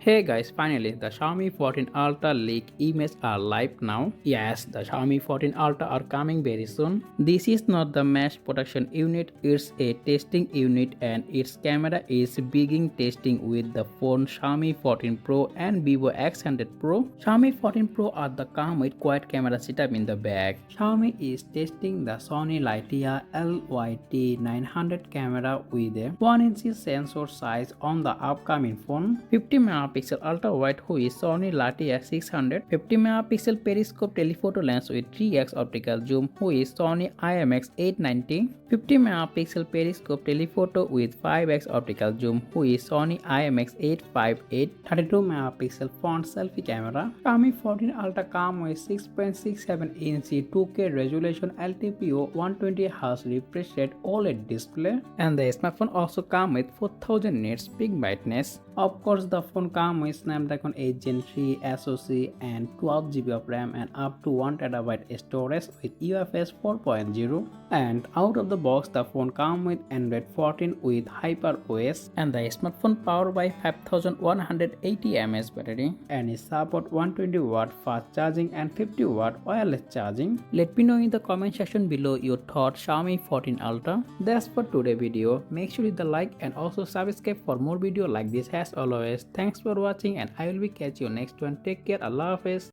Hey guys, finally the Xiaomi 14 Ultra leak images are live now. Yes, the Xiaomi 14 Ultra are coming very soon. This is not the mass production unit, it's a testing unit and its camera is beginning testing with the phone Xiaomi 14 Pro and Vivo X100 Pro. Xiaomi 14 Pro are the come with quad camera setup in the back. Xiaomi is testing the Sony Lightyear LYT900 camera with a 1-inch sensor size on the upcoming phone. 50 megapixel ultra wide with Sony Lightyear 600, 50 megapixel periscope telephoto lens with 3x optical zoom with Sony IMX890, 50 megapixel periscope telephoto with 5x optical zoom with Sony IMX858, 32 megapixel front selfie camera. Xiaomi 14 Ultra come with 6.67 inch 2K resolution LTPO 120Hz refresh rate OLED display, and the smartphone also come with 4000 nits peak brightness. Of course, the phone comes with Snapdragon 8 Gen 3 SoC and 12GB of RAM and up to 1TB storage with UFS 4.0. And out of the box, the phone comes with Android 14 with HyperOS, and the smartphone powered by 5180 mAh battery and it supports 120W fast charging and 50W wireless charging. Let me know in the comment section below your thoughts Xiaomi 14 Ultra. That's for today's video. Make sure you hit the like and also subscribe for more videos like this. As always, thanks for watching and I will be catch you next one. Take care. Allah Hafiz.